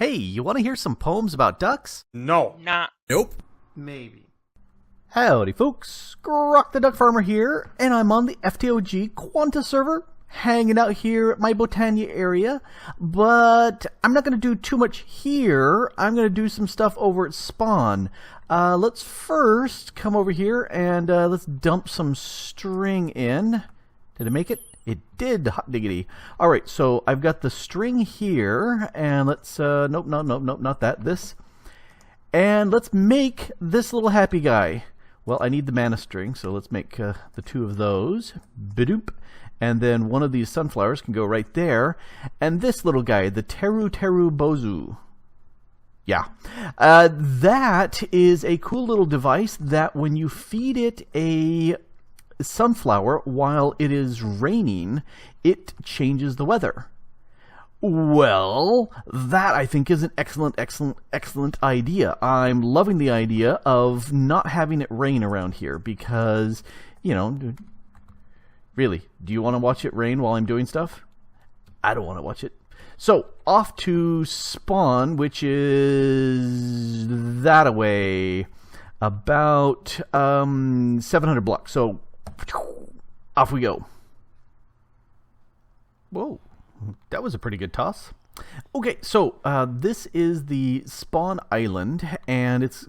Hey, you want to hear some poems about ducks? No. Nah. Nope. Maybe. Howdy folks, Grok the DuckFarmer here, and I'm on the FTOG Quantus server, hanging out here at my Botania area, but I'm not going to do too much here. I'm going to do some stuff over at Spawn. Let's first come over here and let's dump some string in. Did it make it? It did, hot diggity. Alright, so I've got the string here, and let's, nope, not that, this. And let's make this little happy guy. Well, I need the mana string, so let's make the two of those. Bidoop. And then one of these sunflowers can go right there. And this little guy, the Teru Bozu. Yeah. That is a cool little device that when you feed it a sunflower while it is raining, it changes the weather. Well, that I think is an excellent idea. I'm loving the idea of not having it rain around here because, you know, really, do you want to watch it rain while I'm doing stuff? I don't want to watch it. So, off to Spawn, which is that away, about 700 blocks. So, off we go. Whoa. That was a pretty good toss. Okay, so this is the Spawn Island, and it's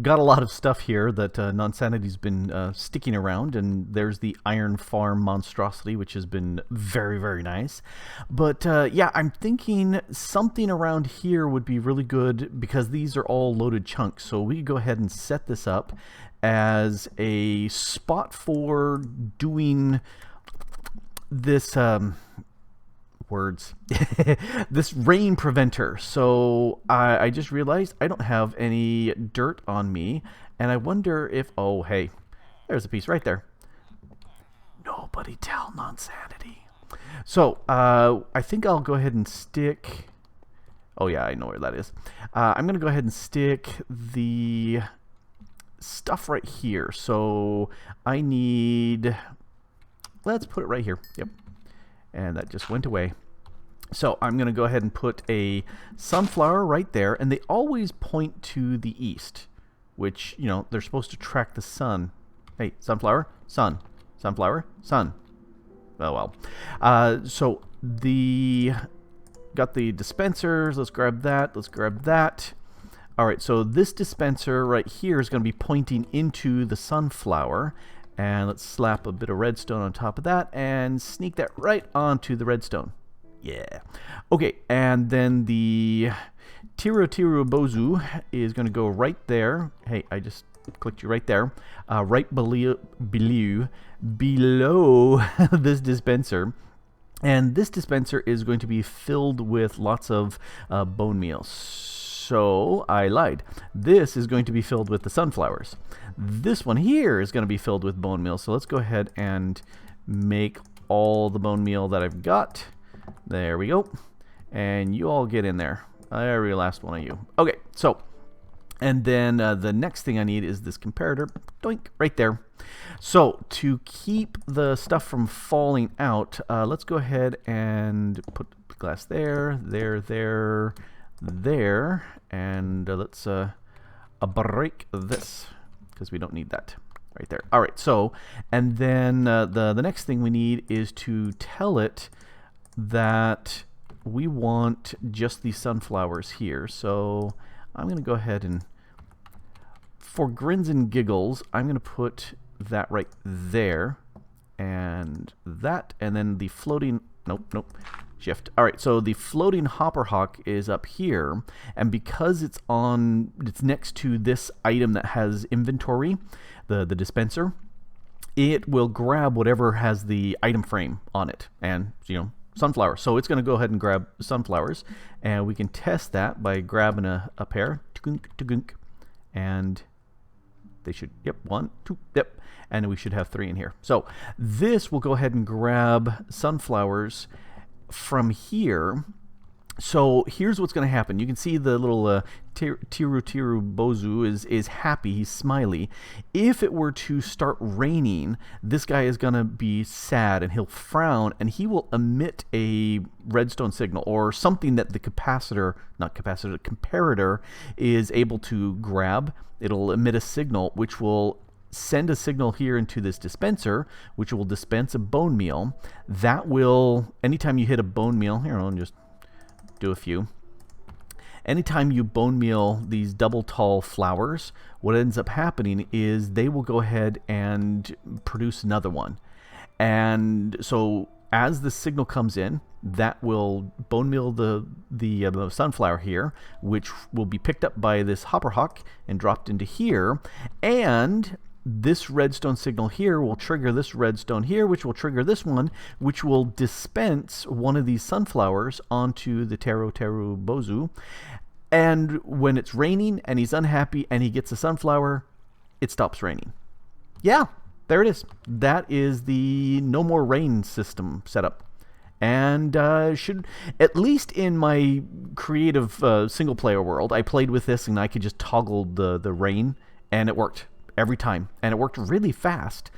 got a lot of stuff here that Nonsanity's been sticking around, and there's the Iron Farm monstrosity, which has been very nice. But yeah, I'm thinking something around here would be really good because these are all loaded chunks, so we could go ahead and set this up as a spot for doing this this rain preventer. So I just realized I don't have any dirt on me, and I wonder if, oh hey, there's a piece right there. Nobody tell Nonsanity. So I think I'll go ahead and stick, oh yeah, I know where that is. I'm gonna go ahead and stick the stuff right here. So I need, let's put it right here. Yep. And that just went away. So I'm going to go ahead and put a sunflower right there, and they always point to the east, which, you know, they're supposed to track the sun. Hey, sunflower, sun, sunflower, sun. Oh well. So got the dispensers. Let's grab that. Let's grab that. All right, so this dispenser right here is going to be pointing into the sunflower. And let's slap a bit of redstone on top of that and sneak that right onto the redstone. Yeah. Okay, and then the Teru Bozu is going to go right there. Hey, I just clicked you right there. Right below this dispenser. And this dispenser is going to be filled with lots of bone meal. So I lied. This is going to be filled with the sunflowers. This one here is going to be filled with bone meal. So let's go ahead and make all the bone meal that I've got. There we go. And you all get in there. Every last one of you. Okay, so, and then the next thing I need is this comparator. Doink, right there. So to keep the stuff from falling out, let's go ahead and put the glass there, there, and let's break this because we don't need that right there. All right, so, and then the next thing we need is to tell it that we want just these sunflowers here. So I'm going to go ahead and, for grins and giggles, I'm going to put that right there, and that, and then the floating, nope, shift. All right, so the floating hopper hawk is up here, and because it's next to this item that has inventory, the dispenser, it will grab whatever has the item frame on it, and, you know, sunflower. So it's going to go ahead and grab sunflowers, and we can test that by grabbing a pair, and they should, yep, 1, 2, yep, and we should have 3 in here. So this will go ahead and grab sunflowers from here, So here's what's going to happen. You can see the little Tiru Bozu is happy. He's smiley. If it were to start raining, this guy is going to be sad and he'll frown and he will emit a redstone signal or something that the comparator is able to grab. It'll emit a signal which will send a signal here into this dispenser, which will dispense a bone meal. That will, anytime you hit a bone meal, here I'll just do a few. Anytime you bone meal these double tall flowers, what ends up happening is they will go ahead and produce another one. And so as the signal comes in, that will bone meal the sunflower here, which will be picked up by this hopper hawk and dropped into here. And this redstone signal here will trigger this redstone here, which will trigger this one, which will dispense one of these sunflowers onto the Teru Bozu. And when it's raining and he's unhappy and he gets a sunflower, it stops raining. Yeah, there it is. That is the no more rain system setup. And should, at least in my creative single player world, I played with this and I could just toggle the rain and it worked every time, and it worked really fast.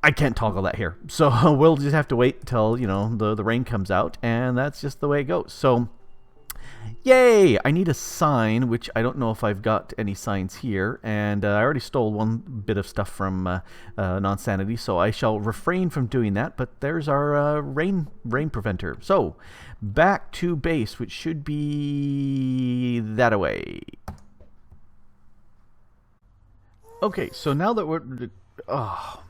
I can't toggle that here, so we'll just have to wait till, you know, the rain comes out, and that's just the way it goes. So yay, I need a sign, which I don't know if I've got any signs here, and I already stole one bit of stuff from Nonsanity, so I shall refrain from doing that. But there's our rain preventer. So back to base, which should be that away. Okay, so now that we're... Oh,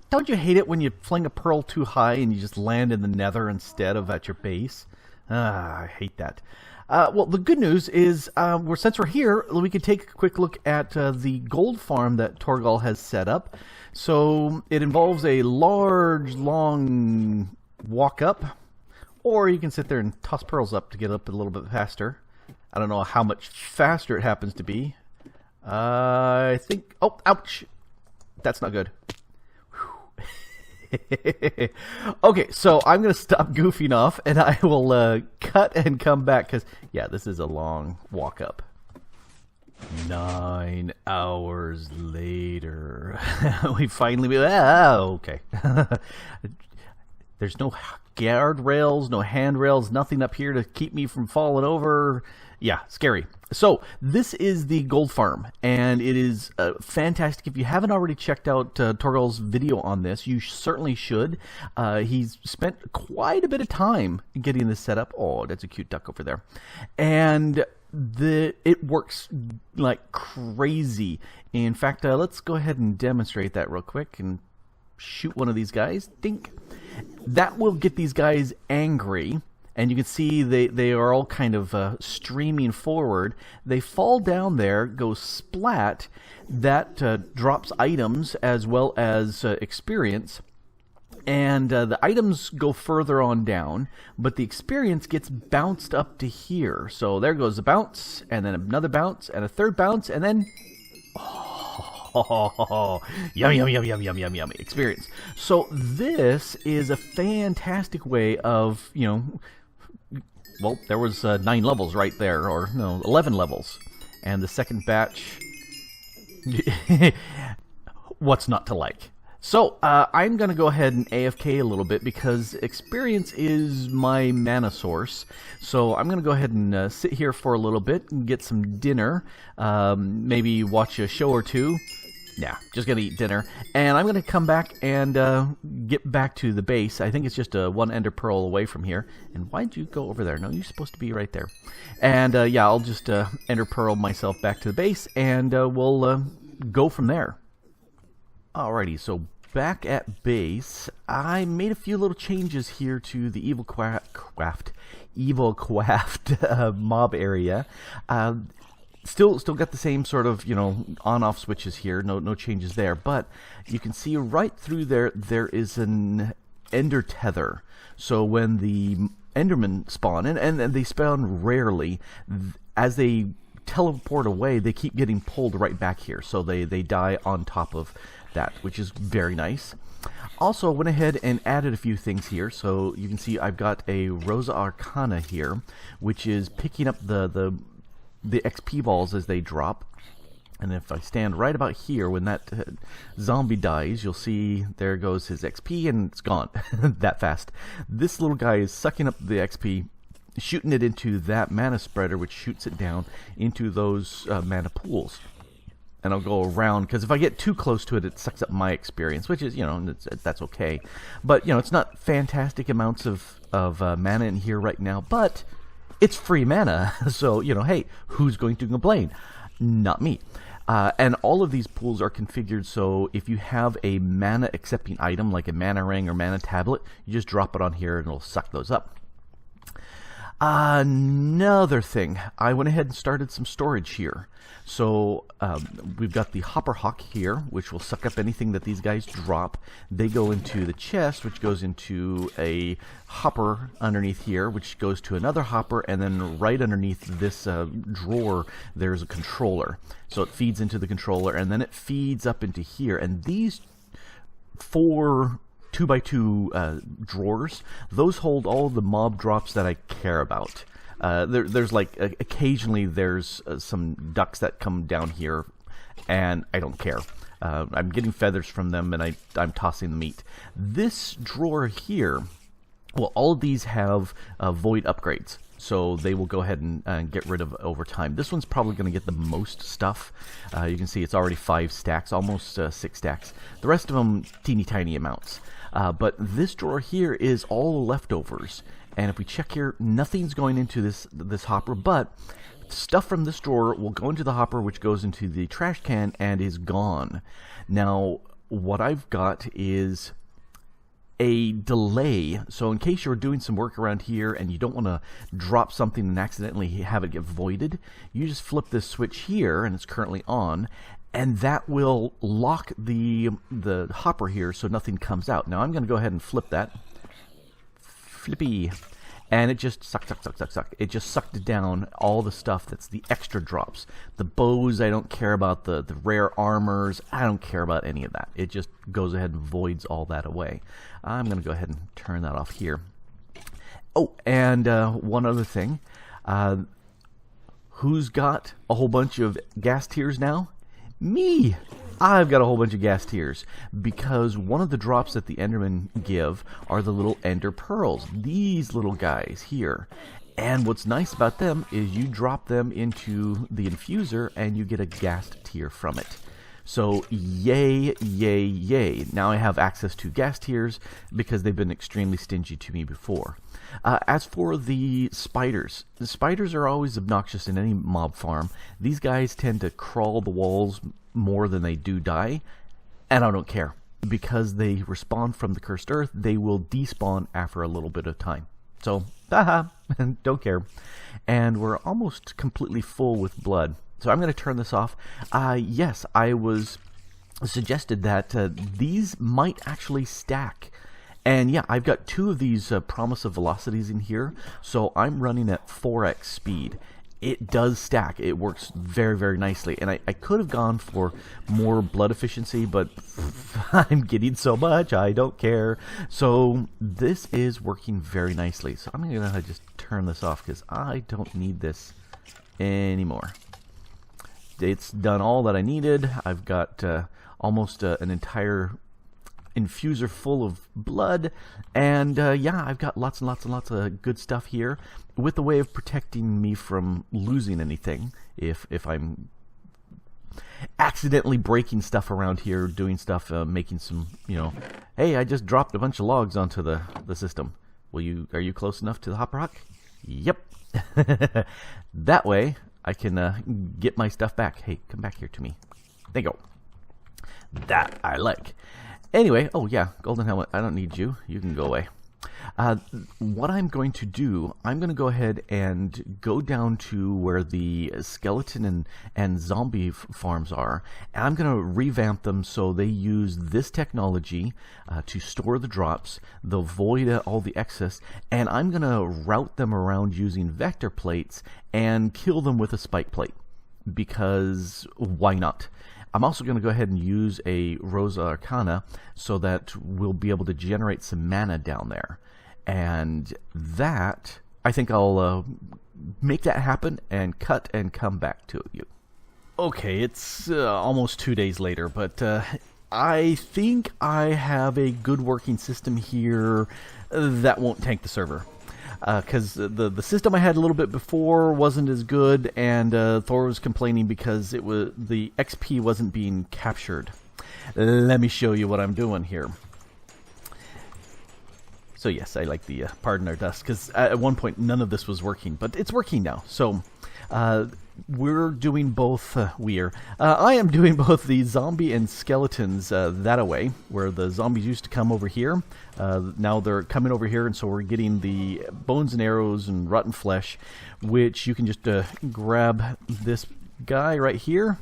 don't you hate it when you fling a pearl too high and you just land in the nether instead of at your base? I hate that. Well, the good news is, since we're here, we can take a quick look at the gold farm that Torgal has set up. So it involves a large, long walk up, or you can sit there and toss pearls up to get up a little bit faster. I don't know how much faster it happens to be. I think... Oh, ouch! That's not good. Okay, so I'm going to stop goofing off, and I will cut and come back, because, yeah, this is a long walk up. 9 hours later. We finally... okay. There's no guardrails, no handrails, nothing up here to keep me from falling over. Yeah, scary. So this is the gold farm, and it is fantastic. If you haven't already checked out Torgal's video on this, you certainly should. He's spent quite a bit of time getting this set up. Oh, that's a cute duck over there. And it works like crazy. In fact, let's go ahead and demonstrate that real quick and shoot one of these guys. Dink. That will get these guys angry. And you can see they are all kind of streaming forward. They fall down there, go splat. That drops items as well as experience. And the items go further on down, but the experience gets bounced up to here. So there goes a bounce, and then another bounce, and a third bounce, and then... Oh, yum, yum, yum, yum, yum, yum, yum, experience. So this is a fantastic way of, you know... Well, there was 9 levels right there, or no, 11 levels. And the second batch... What's not to like? So, I'm going to go ahead and AFK a little bit because experience is my mana source. So, I'm going to go ahead and sit here for a little bit and get some dinner. Maybe watch a show or two. Yeah, just going to eat dinner. And I'm going to come back and get back to the base. I think it's just 1 ender pearl away from here. And why'd you go over there? No, you're supposed to be right there. And yeah, I'll just ender pearl myself back to the base, and we'll go from there. Alrighty, so back at base, I made a few little changes here to the Evil Quaft mob area. Still got the same sort of, you know, on-off switches here. No changes there. But you can see right through there is an ender tether. So when the endermen spawn, and they spawn rarely, as they teleport away, they keep getting pulled right back here. So they die on top of that, which is very nice. Also, went ahead and added a few things here. So you can see I've got a Rosa Arcana here, which is picking up the XP balls as they drop. And if I stand right about here, when that zombie dies, you'll see there goes his XP and it's gone that fast. This little guy is sucking up the XP, shooting it into that mana spreader, which shoots it down into those mana pools. And I'll go around, because if I get too close to it, it sucks up my experience, which is, you know, that's okay. But, you know, it's not fantastic amounts of mana in here right now, but it's free mana. So, you know, hey, who's going to complain? Not me. And all of these pools are configured so if you have a mana accepting item like a mana ring or mana tablet, you just drop it on here and it'll suck those up. Another thing, I went ahead and started some storage here. So we've got the Hopper Hawk here, which will suck up anything that these guys drop. They go into the chest, which goes into a hopper underneath here, which goes to another hopper, and then right underneath this drawer, there's a controller. So it feeds into the controller, and then it feeds up into here. And these 4 2x2 drawers, those hold all the mob drops that I care about. There's like occasionally there's some ducks that come down here, and I don't care. I'm getting feathers from them, and I'm tossing the meat. This drawer here, well, all of these have void upgrades, so they will go ahead and get rid of over time. This one's probably going to get the most stuff. You can see it's already 5 stacks, almost 6 stacks. The rest of them, teeny tiny amounts. But this drawer here is all the leftovers. And if we check here, nothing's going into this hopper, but stuff from this drawer will go into the hopper, which goes into the trash can and is gone. Now, what I've got is a delay. So in case you're doing some work around here and you don't want to drop something and accidentally have it get voided, you just flip this switch here, and it's currently on, and that will lock the hopper here so nothing comes out. Now I'm going to go ahead and flip that. Flippy. And it just suck. It just sucked down all the stuff that's the extra drops. The bows, I don't care about. The rare armors, I don't care about any of that. It just goes ahead and voids all that away. I'm going to go ahead and turn that off here. Oh, and one other thing. Who's got a whole bunch of gas tiers now? Me! I've got a whole bunch of gas tiers because one of the drops that the Endermen give are the little Ender Pearls. These little guys here. And what's nice about them is you drop them into the infuser and you get a gas tier from it. So yay, yay, yay. Now I have access to gas tiers because they've been extremely stingy to me before. As for the spiders are always obnoxious in any mob farm. These guys tend to crawl the walls more than they do die, and I don't care. Because they respawn from the cursed earth, they will despawn after a little bit of time. So, haha, don't care. And we're almost completely full with blood. So I'm going to turn this off. Yes, I was suggested that these might actually stack. And yeah, I've got 2 of these Promise of Velocities in here, so I'm running at 4x speed. It does stack. It works very, very nicely. And I could have gone for more blood efficiency, but I'm getting so much, I don't care. So this is working very nicely. So I'm going to just turn this off because I don't need this anymore. It's done all that I needed. I've got almost an entire infuser full of blood, and yeah, I've got lots and lots and lots of good stuff here with the way of protecting me from losing anything if I'm accidentally breaking stuff around here, doing stuff, making some, you know, hey, I just dropped a bunch of logs onto the system. Are you close enough to the Hopper Hawk? Yep. That way I can get my stuff back. Hey, come back here to me. There you go. That I like. Anyway, oh yeah, Golden Helmet, I don't need you. You can go away. What I'm going to do, I'm going to go ahead and go down to where the skeleton and zombie farms are, and I'm going to revamp them so they use this technology to store the drops. They'll void all the excess, and I'm going to route them around using vector plates and kill them with a spike plate, because why not? I'm also going to go ahead and use a Rosa Arcana so that we'll be able to generate some mana down there. And that, I think I'll make that happen and cut and come back to you. Okay, it's almost 2 days later, but I think I have a good working system here that won't tank the server. Because the system I had a little bit before wasn't as good, and Thor was complaining because the XP wasn't being captured. Let me show you what I'm doing here. So yes, I like the pardon our dust, because at one point none of this was working, but it's working now. So we're doing both. I am doing both the zombie and skeletons that-a-way, where the zombies used to come over here. Now they're coming over here, and so we're getting the bones and arrows and rotten flesh, which you can just grab this guy right here.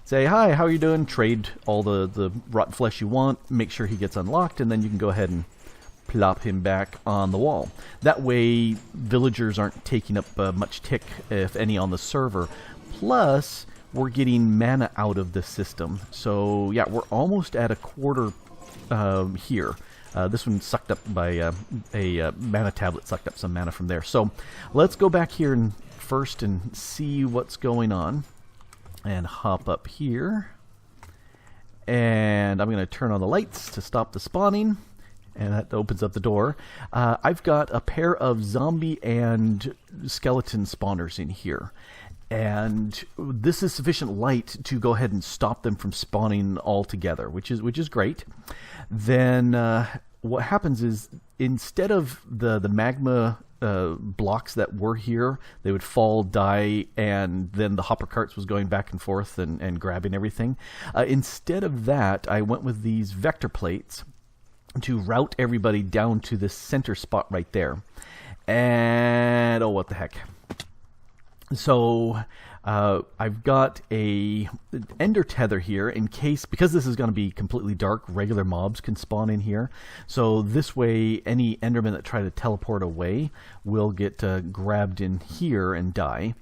Say, hi, how are you doing? Trade all the rotten flesh you want. Make sure he gets unlocked, and then you can go ahead and plop him back on the wall. That way villagers aren't taking up much tick, if any, on the server. Plus, we're getting mana out of the system. So yeah, we're almost at a quarter here. This one sucked up by a mana tablet, sucked up some mana from there. So let's go back here first and see what's going on. And hop up here. And I'm going to turn on the lights to stop the spawning. And that opens up the door. I've got a pair of zombie and skeleton spawners in here. And this is sufficient light to go ahead and stop them from spawning altogether, which is great. Then what happens is, instead of the magma blocks that were here, they would fall, die, and then the hopper carts was going back and forth and grabbing everything. Instead of that, I went with these vector plates to route everybody down to this center spot right there. And oh, what the heck. So I've got a ender tether here in case, because this is going to be completely dark, regular mobs can spawn in here. So this way any endermen that try to teleport away will get grabbed in here and die.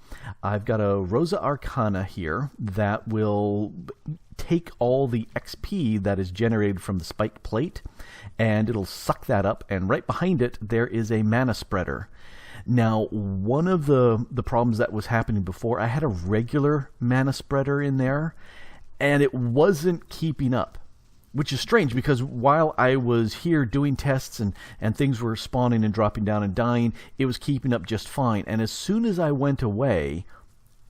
I've got a Rosa Arcana here that will take all the XP that is generated from the spike plate, and it'll suck that up, and right behind it there is a mana spreader. Now, one of the problems that was happening before, I had a regular mana spreader in there, and it wasn't keeping up, which is strange, because while I was here doing tests and things were spawning and dropping down and dying, it was keeping up just fine. And as soon as I went away,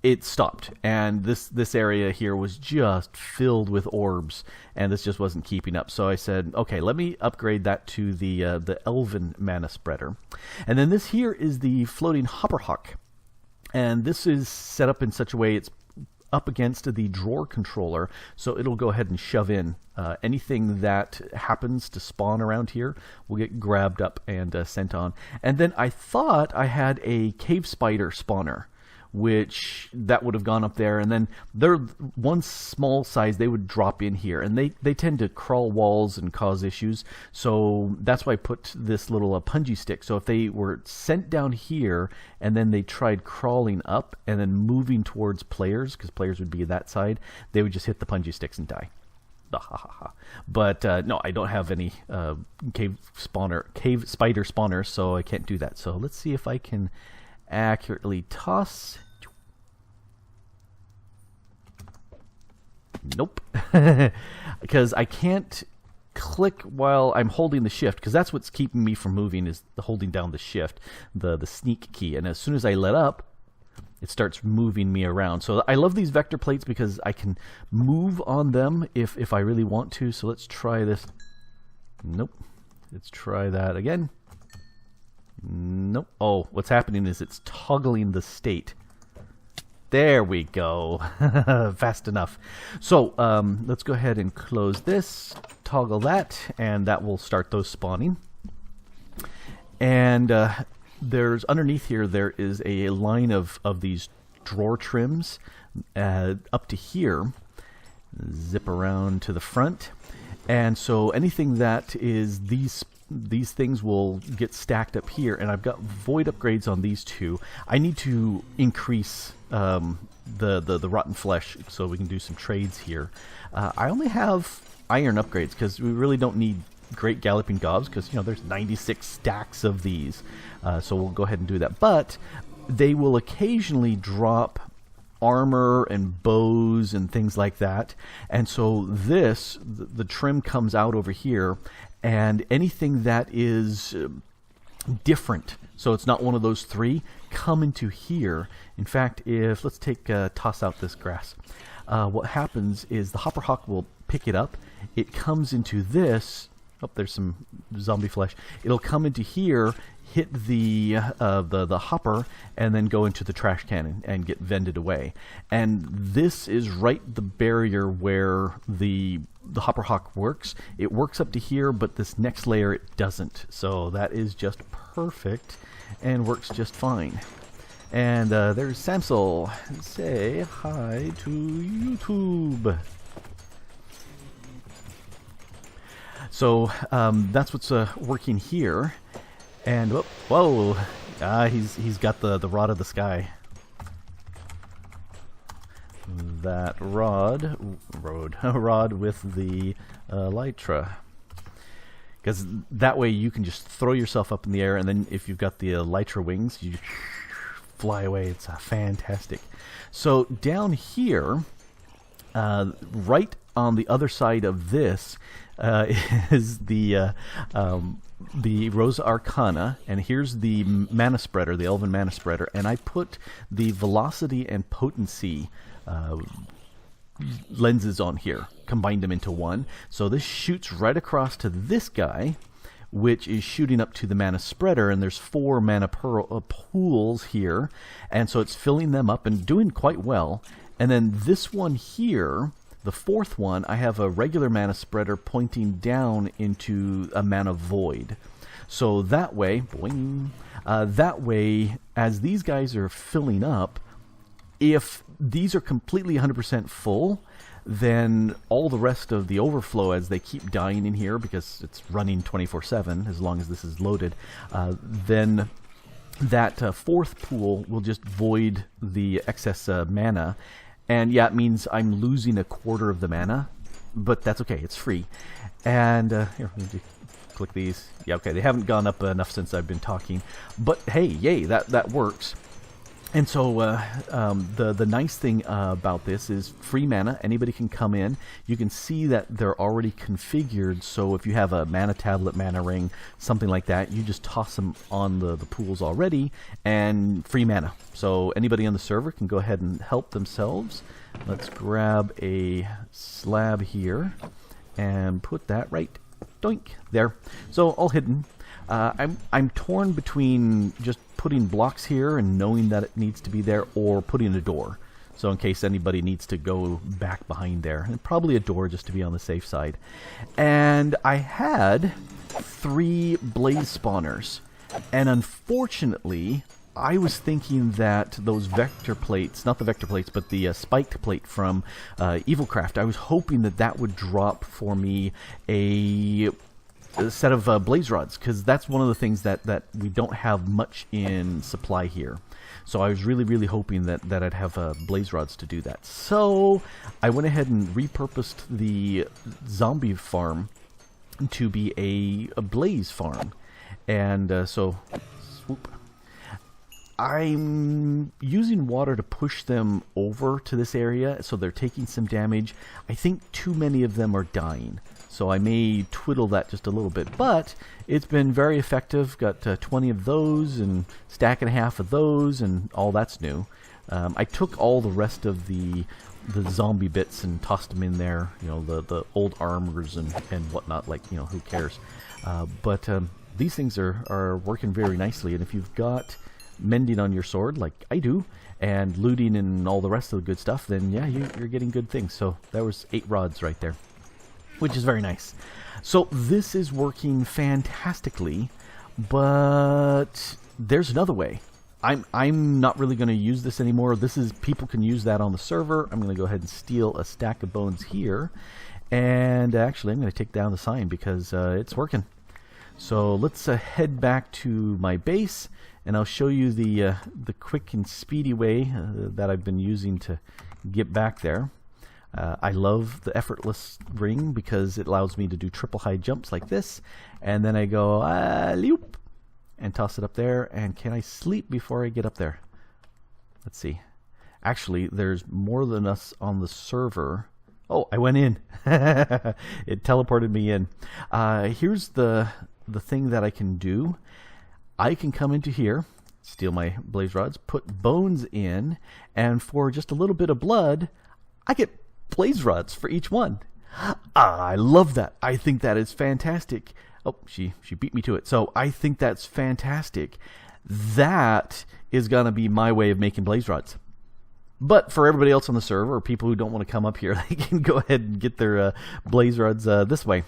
it stopped, and this area here was just filled with orbs, and this just wasn't keeping up. So I said, okay, let me upgrade that to the Elven mana spreader. And then this here is the floating hopper hawk, and this is set up in such a way it's up against the drawer controller, so it'll go ahead and shove in anything that happens to spawn around here will get grabbed up and sent on. And then I thought I had a cave spider spawner, which that would have gone up there, and then they're one small size, they would drop in here, and they tend to crawl walls and cause issues. So that's why I put this little punji stick. So if they were sent down here and then they tried crawling up and then moving towards players, because players would be that side, they would just hit the punji sticks and die. But no, I don't have any cave spider spawners, so I can't do that. So let's see if I can accurately toss. Nope. Because I can't click while I'm holding the shift, because that's what's keeping me from moving, is holding down the shift, the sneak key. And as soon as I let up, it starts moving me around. So I love these vector plates because I can move on them if I really want to. So let's try this. Nope. Let's try that again. Nope. Oh, what's happening is it's toggling the state. There we go. Fast enough. So let's go ahead and close this, toggle that, and that will start those spawning. And there's underneath here, there is a line of these drawer trims up to here. Zip around to the front. And so anything that is these these things will get stacked up here, and I've got void upgrades on these two. I need to increase the rotten flesh so we can do some trades here. I only have iron upgrades because we really don't need great galloping gobs, because there's 96 stacks of these, so we'll go ahead and do that. But they will occasionally drop armor and bows and things like that, and so the trim comes out over here, and anything that is different, so it's not one of those three, come into here. In fact, let's toss out this grass. What happens is the hopper hawk will pick it up. It comes into this. Oh, there's some zombie flesh. It'll come into here, hit the hopper, and then go into the trash can and get vended away. And this is right the barrier where the hopper hawk works. It works up to here, but this next layer it doesn't. So that is just perfect and works just fine. And there's Samsel. Say hi to YouTube. So that's what's working here. And whoa, he's got the rod of the sky. That rod with the elytra, because that way you can just throw yourself up in the air, and then if you've got the elytra wings, you fly away. It's fantastic. So down here, right on the other side of this, is the Rosa Arcana, and here's the mana spreader, the Elven mana spreader, and I put the velocity and potency lenses on here, combined them into one. So this shoots right across to this guy, which is shooting up to the mana spreader, and there's 4 mana pools here, and so it's filling them up and doing quite well. And then this one here, the 4th one, I have a regular mana spreader pointing down into a mana void. So that way, boing, as these guys are filling up, if these are completely 100% full, then all the rest of the overflow, as they keep dying in here, because it's running 24/7 as long as this is loaded, then that 4th pool will just void the excess mana. And yeah, it means I'm losing a quarter of the mana, but that's okay, it's free. And here, let me click these. Yeah, okay, they haven't gone up enough since I've been talking, but hey, yay, that works. And so the nice thing about this is free mana. Anybody can come in. You can see that they're already configured, so if you have a mana tablet, mana ring, something like that, you just toss them on the pools already, and free mana. So anybody on the server can go ahead and help themselves. Let's grab a slab here and put that right, doink, there. So all hidden. I'm torn between just putting blocks here and knowing that it needs to be there, or putting a door, so in case anybody needs to go back behind there, and probably a door just to be on the safe side. And I had 3 blaze spawners, and unfortunately I was thinking that those vector plates, not the vector plates, but the spiked plate from Evilcraft, I was hoping that would drop for me a set of blaze rods, because that's one of the things that we don't have much in supply here. So I was really hoping that I'd have blaze rods to do that. So I went ahead and repurposed the zombie farm to be a blaze farm. And so, swoop. I'm using water to push them over to this area, so they're taking some damage. I think too many of them are dying, so I may twiddle that just a little bit, but it's been very effective. Got 20 of those and stack and a half of those, and all that's new. I took all the rest of the zombie bits and tossed them in there, the old armors and whatnot, like, who cares. But these things are working very nicely, and if you've got mending on your sword like I do, and looting and all the rest of the good stuff, then yeah, you're getting good things. So there was 8 rods right there, which is very nice. So this is working fantastically, but there's another way. I'm not really going to use this anymore. People can use that on the server. I'm going to go ahead and steal a stack of bones here, and actually I'm going to take down the sign because it's working. So let's head back to my base, and I'll show you the quick and speedy way that I've been using to get back there. I love the effortless ring because it allows me to do triple high jumps like this, and then I go loop and toss it up there. And can I sleep before I get up there? Let's see. Actually, there's more than us on the server. Oh, I went in. It teleported me in. Here's the thing that I can do. I can come into here, steal my blaze rods, put bones in, and for just a little bit of blood, I get blaze rods for each one. I love that. I think that is fantastic. Oh, she beat me to it. So I think that's fantastic. That is going to be my way of making blaze rods. But for everybody else on the server, or people who don't want to come up here, they can go ahead and get their blaze rods this way.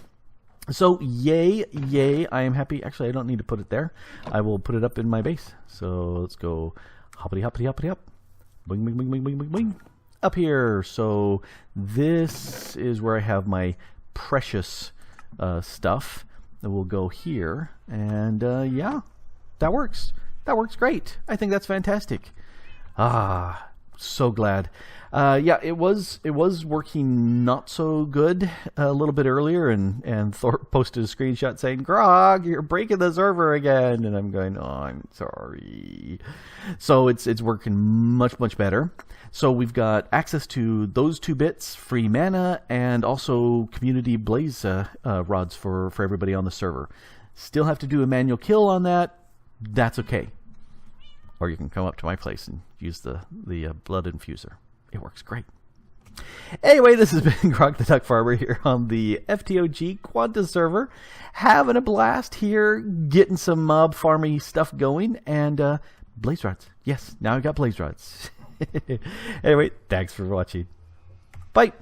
So yay, I am happy. Actually, I don't need to put it there. I will put it up in my base. So let's go hoppity hoppity hoppity hop. Boing, boing, boing, boing, boing, boing, boing. Up here. So this is where I have my precious stuff. And we'll go here. And yeah, that works. That works great. I think that's fantastic. So glad. Yeah, it was working not so good a little bit earlier, and Thorpe posted a screenshot saying, "Grog, you're breaking the server again," and I'm going, "Oh, I'm sorry." So it's working much better. So we've got access to those 2 bits, free mana, and also community blaze rods for everybody on the server. Still have to do a manual kill on that. That's okay. Or you can come up to my place and use the blood infuser. It works great. Anyway, this has been Grok the DuckFarmer here on the FTOG Quantus server. Having a blast here, getting some mob farmy stuff going, and blaze rods. Yes, now I got blaze rods. Anyway, thanks for watching. Bye.